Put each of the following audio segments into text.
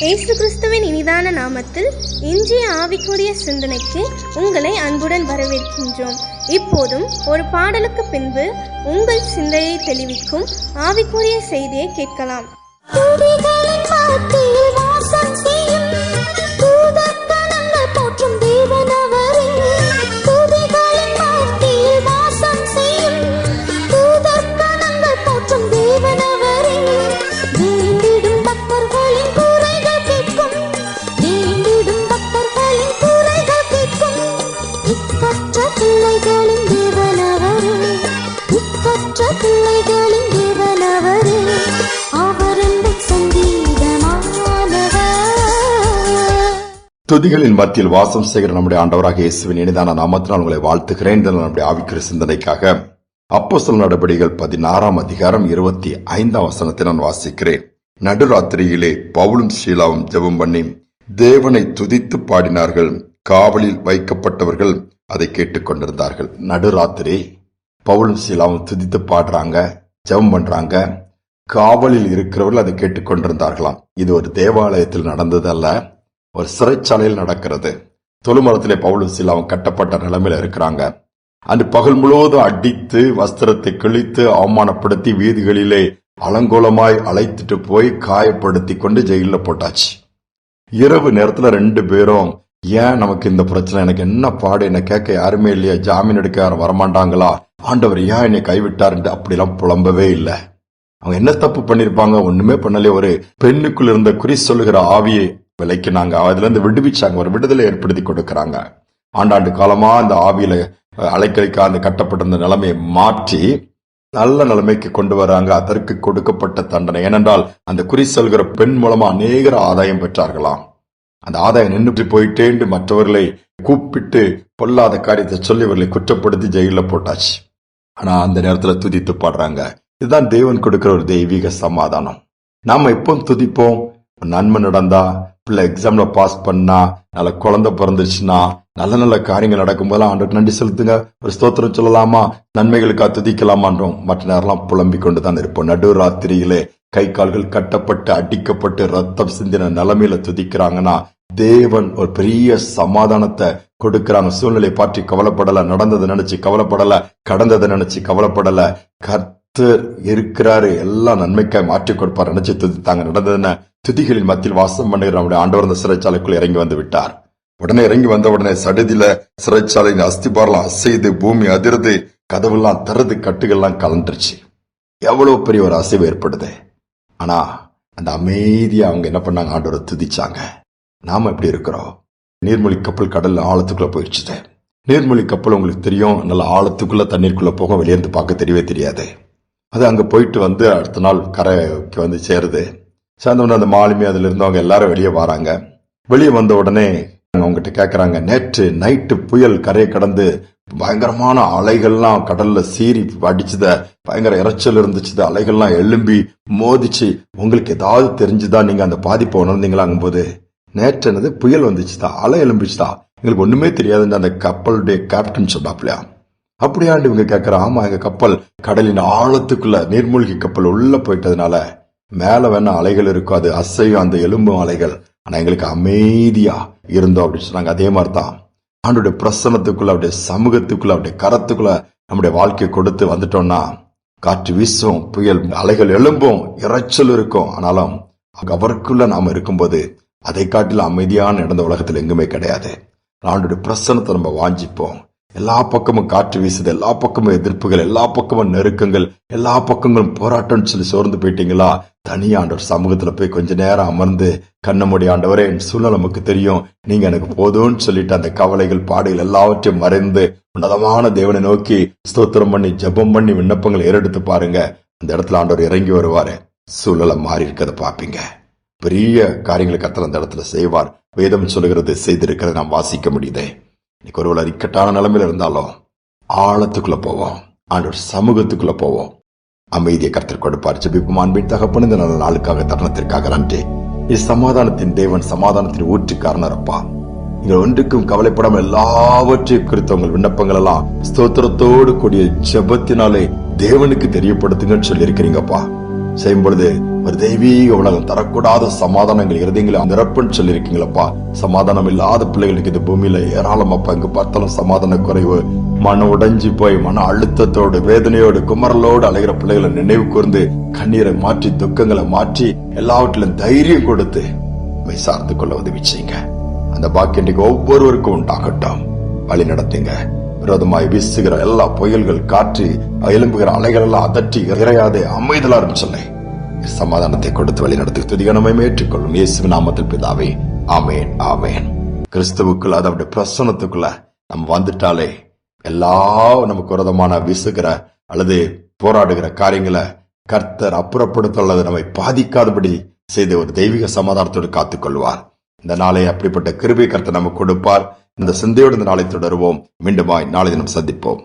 இயேசு கிறிஸ்துவின் இனிதான நாமத்தில் இன்றைய ஆவிக்குரிய சிந்தனைக்கு உங்களை அன்புடன் வரவேற்கின்றோம். இப்போதும் ஒரு பாடலுக்கு பின்பு உங்கள் சிந்தையை தெளிவிக்கும் ஆவிக்குரிய செய்தியை கேட்கலாம். துதிகளின் மத்தியில் வாசம் செய்கிற நம்முடைய ஆண்டவராக இயேசுவின் இனிதான நாமத்தினால் உங்களை வாழ்த்துகிறேன். நம்முடைய ஆவிக்குரிய சிந்தனைக்காக அப்போஸ்தலர் நடபடிகள் 16 அதிகாரம் 25 வசனத்தை நான் வாசிக்கிறேன். நடுராத்திரியிலே பவுலும் சீலாவும் ஜெபம் பண்ணி தேவனை துதித்து பாடினார்கள். காவலில் வைக்கப்பட்டவர்கள் அதை கேட்டுக் கொண்டிருந்தார்கள். நடுராத்திரி பவுலும் சீலாவும் துதித்து பாடுறாங்க, ஜெபம் பண்றாங்க. காவலில் இருக்கிறவர்கள் அதை கேட்டுக் கொண்டிருந்தார்களாம். இது ஒரு தேவாலயத்தில் நடந்தது அல்ல, ஒரு சிறைச்சாலையில் நடக்கிறது. தொழுமரத்திலே பவுலும் சீலாவும் கட்டப்பட்ட நிலைமையில இருக்கிறாங்க. அன்று பகல் முழுவதும் அடித்து வஸ்திரத்தை கிழித்து அவமானப்படுத்தி வீதிகளிலே அலங்கோலமாய் அழைத்துட்டு போய் காயப்படுத்தி கொண்டு ஜெயில போட்டாச்சு. இரவு நேரத்துல 2 பேரும் ஏன் நமக்கு இந்த பிரச்சனை, எனக்கு என்ன பாடு, என்ன கேட்க யாருமே இல்லையா, ஜாமீன் எடுக்க யாரும் வரமாட்டாங்களா, ஆண்டவர் ஏன் என்னை கைவிட்டாருன்னு அப்படிலாம் புலம்பவே இல்லை. அவங்க என்ன தப்பு பண்ணிருப்பாங்க? ஒண்ணுமே பண்ணல. ஒரு பெண்ணுக்குள் இருந்த குறி சொல்லுகிற ஆவியை விலைக்கினாங்க, அதுல இருந்து விடுவிச்சாங்க, ஒரு விடுதலை ஏற்படுத்தி கொடுக்கறாங்க. ஆண்டாண்டு காலமா அந்த ஆவியில அலைக்கழிக்க அந்த கட்டப்பட்ட நிலைமையை மாற்றி நல்ல நிலைமைக்கு கொண்டு வராங்க. அதற்கு கொடுக்கப்பட்ட தண்டனை. ஏனென்றால் அந்த குறி சொல்கிற பெண் மூலமா அநேகர் ஆதாயம் பெற்றார்களாம். அந்த ஆதாயம் நின்று போயிட்டேன்னு மற்றவர்களை கூப்பிட்டு பொல்லாத காரியத்தை சொல்லி அவர்களை குற்றப்படுத்தி ஜெயில போட்டாச்சு. ஆனா அந்த நேரத்துல துதித்து பாடுறாங்க. இதுதான் தேவன் கொடுக்கிற ஒரு தெய்வீக சமாதானம். நாம எப்போ துதிப்போம்? நன்மை நடந்தா, பிள்ளை எக்ஸாம்ல பாஸ் பண்ணா, நல்ல குழந்தை பிறந்துச்சுன்னா, நல்ல நல்ல காரியங்கள் நடக்கும் போதெல்லாம் ஆண்டவருக்கு நன்றி செலுத்துங்க, ஒரு ஸ்தோத்திரம் சொல்லலாமா, நன்மைகளுக்காக துதிக்கலாமான்றோம். மற்ற நேரம் புலம்பிக் கொண்டுதான் இருப்போம். நடுராத்திரியிலே கை கால்கள் கட்டப்பட்டு அடிக்கப்பட்டு ரத்தம் சிந்தின நிலைமையில துதிக்கிறாங்கன்னா தேவன் ஒரு பெரிய சமாதானத்தை கொடுக்கிறாங்க. சூழ்நிலை பற்றி கவலைப்படல, நடந்ததை நினைச்சு கவலைப்படல, கடந்ததை நினைச்சு கவலைப்படல. கர்த்தர் இருக்கிறாரு, எல்லாம் நன்மைக்காய் மாற்றி கொடுப்பார் நினைச்சு துதித்தாங்க. நடந்ததுன்னு துதிகளின் மத்தியில் வாசம் பண்ணுகிற நம்முடைய ஆண்டவர் அந்த சிறைச்சாலைக்குள் இறங்கி வந்து விட்டார். உடனே இறங்கி வந்த உடனே சடுதியில சிறைச்சாலையின் அஸ்திபாரெல்லாம் அசைது, பூமி அதிர்ந்து, கதவுலாம் திறந்து, கட்டுகள்லாம் கலண்டுருச்சு. எவ்வளவு பெரிய ஒரு அசைவு ஏற்படுது. ஆனா அந்த அமைதியா அவங்க என்ன பண்ணாங்க? ஆண்டவரை துதிச்சாங்க. நாம எப்படி இருக்கிறோம்? நீர்மூழ்கி கப்பல் கடல்ல ஆழத்துக்குள்ள போயிடுச்சு. நீர்மூழ்கி கப்பல் உங்களுக்கு தெரியும், நல்ல ஆழத்துக்குள்ள தண்ணீருக்குள்ள போக வெளியேந்து பார்க்க தெரியவே தெரியாது. அது அங்க போயிட்டு வந்து அடுத்த நாள் கரைக்கு வந்து சேருது. சேர்ந்தவொடனே அந்த மாலுமி அதுல இருந்தவங்க எல்லாரும் வெளியே வராங்க. வெளியே வந்த உடனே அவங்ககிட்ட கேட்கறாங்க, நேற்று நைட்டு புயல் கரையை கடந்து பயங்கரமான அலைகள்லாம் கடல்ல சீறி அடிச்சுத, பயங்கர இறைச்சல் இருந்துச்சு, அலைகள்லாம் எழும்பி மோதிச்சு, உங்களுக்கு ஏதாவது தெரிஞ்சுதா, நீங்க அந்த பாதிப்பை உணர்ந்தீங்களாங்கும்போது, நேற்று என்னது புயல் வந்துச்சுதா, அலை எழும்பிச்சுதா, எங்களுக்கு ஒண்ணுமே தெரியாதுன்னு அந்த கப்பலுடைய கேப்டன் சொன்னாப்லையா. அப்படியாண்டு இவங்க கேட்கற, ஆமா எங்க கப்பல் கடலின் ஆழத்துக்குள்ள நீர்மூழ்கி கப்பல் உள்ள போயிட்டதுனால மேல வேணா அலைகள் இருக்கும், அது அசையும், அந்த எலும்பும் அலைகள், ஆனா எங்களுக்கு அமைதியா இருந்தோம் அப்படின்னு சொன்னாங்க. அதே மாதிரிதான் ஆண்டுடைய பிரசன்னத்துக்குள்ள, அவருடைய சமூகத்துக்குள்ள, அவருடைய கரத்துக்குள்ள நம்முடைய வாழ்க்கையை கொடுத்து வந்துட்டோம்னா காற்று வீசும், புயல் அலைகள் எழும்பும், இறைச்சல் இருக்கும், ஆனாலும் அவருக்குள்ள நாம இருக்கும்போது அதை காட்டில அமைதியான இடந்த உலகத்தில் எங்குமே கிடையாது. ஆண்டுடைய பிரசன்னத்தை நம்ம வாஞ்சிப்போம். எல்லா பக்கமும் காற்று வீசுது, எல்லா பக்கமும் எதிர்ப்புகள், எல்லா பக்கமும் நெருக்கங்கள், எல்லா பக்கங்களும் போராட்டம்னு சொல்லி சோர்ந்து போயிட்டீங்களா, தனியா ஆண்டவர் சமூகத்துல போய் கொஞ்ச நேரம் அமர்ந்து கண்ணமுடி, ஆண்டவரே என் சூழ்நிலை நமக்கு தெரியும், நீங்க எனக்கு போதும்னு சொல்லிட்டு அந்த கவலைகள் பாடுகள் எல்லாவற்றையும் மறைந்து உன்னதமான தேவனை நோக்கி ஸ்தோத்திரம் பண்ணி ஜெபம் பண்ணி விண்ணப்பங்களை ஏறெடுத்து பாருங்க. அந்த இடத்துல ஆண்டவர் இறங்கி வருவாரு. சூழ்நிலை மாறி இருக்கிறத பாப்பீங்க. பெரிய காரியங்களை கர்த்தர் அந்த இடத்துல செய்வார். வேதம் சொல்லுகிறது, செய்திருக்கிறத நாம் வாசிக்க முடியுதே. இன்னைக்கு ஒருவேளை இக்கட்டான நிலைமையில இருந்தாலும் ஆழத்துக்குள்ள போவோம், ஆண்டவர் சமூகத்துக்குள்ள போவோம். அமைதியை கர்த்தர் கொடுப்பார். ஜெபிப்போம். அன்பின் தகப்பன், இந்த நல்ல நாளுக்காக, தருணத்திற்காக நன்றி. சமாதானத்தின் தேவன், சமாதானத்தின் ஊற்றுக்காரனரப்பா, நீங்கள் ஒன்றுக்கும் கவலைப்படாமல் எல்லாவற்றையும் குறித்த உங்கள் விண்ணப்பங்கள் எல்லாம் ஸ்தோத்திரத்தோடு கூடிய ஜெபத்தினாலே தேவனுக்கு தெரியப்படுத்துங்கன்னு சொல்லி இருக்கிறீங்கப்பா. செய்யும் பொழுது ஒரு தெய்வீக உலகம் தரக்கூடாத சமாதானங்கள் இருதயங்களை நிரப்புன்னு சொல்லியிருக்கீங்களப்பா. சமாதானம் இல்லாத பிள்ளைகளுக்கு இந்த பூமியில ஏராளமாப்பா. எங்க பார்த்தாலும் சமாதான குறைவு, மன உடைஞ்சு போய் மன அழுத்தத்தோடு வேதனையோடு குமரலோடு அலைகிற பிள்ளைகளை நினைவு கூர்ந்து கண்ணீரை மாற்றி துக்கங்களை மாற்றி எல்லாவற்றிலும் தைரியம் கொடுத்து சார்ந்து கொள்ள உதவி செய்யுங்க. அந்த பாக்கியம் இன்றைக்கு ஒவ்வொருவருக்கும் உண்டாகட்டும். வழி நடத்துங்க. விரோதமாய் வீசுகிற எல்லா புயல்கள், காற்று, எழும்புகிற அலைகள் எல்லாம் அதட்டி இறையாதே அமைதலா சொல்லி சமாதானத்தை கொடுத்து வழி நடத்தி துதிகனமே ஏற்றுக்கொள்ளும் இயேசுவின் நாமத்தில் பிதாவே, ஆமேன் ஆமேன். கிறிஸ்துவுக்குள்ள அதோட பிரசனத்துக்குள்ள நம்ம வந்துட்டாலே எல்லாம் நமக்கு விரோதமான வீசுகிற அல்லது போராடுகிற காரியங்களை கர்த்தர் அப்புறப்படுத்த அல்லது நம்மை பாதிக்காதபடி செய்து ஒரு தெய்வீக சமாதானத்தோடு காத்துக் கொள்வார். இந்த நாளை அப்படிப்பட்ட கிருபை கர்த்தர் நமக்கு கொடுப்பார். இந்த சிந்தையோடு இந்த நாளை தொடருவோம். மீண்டுமாய் நாளை தினம் சந்திப்போம்.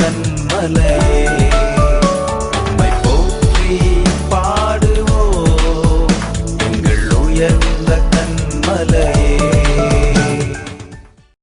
கண்மலை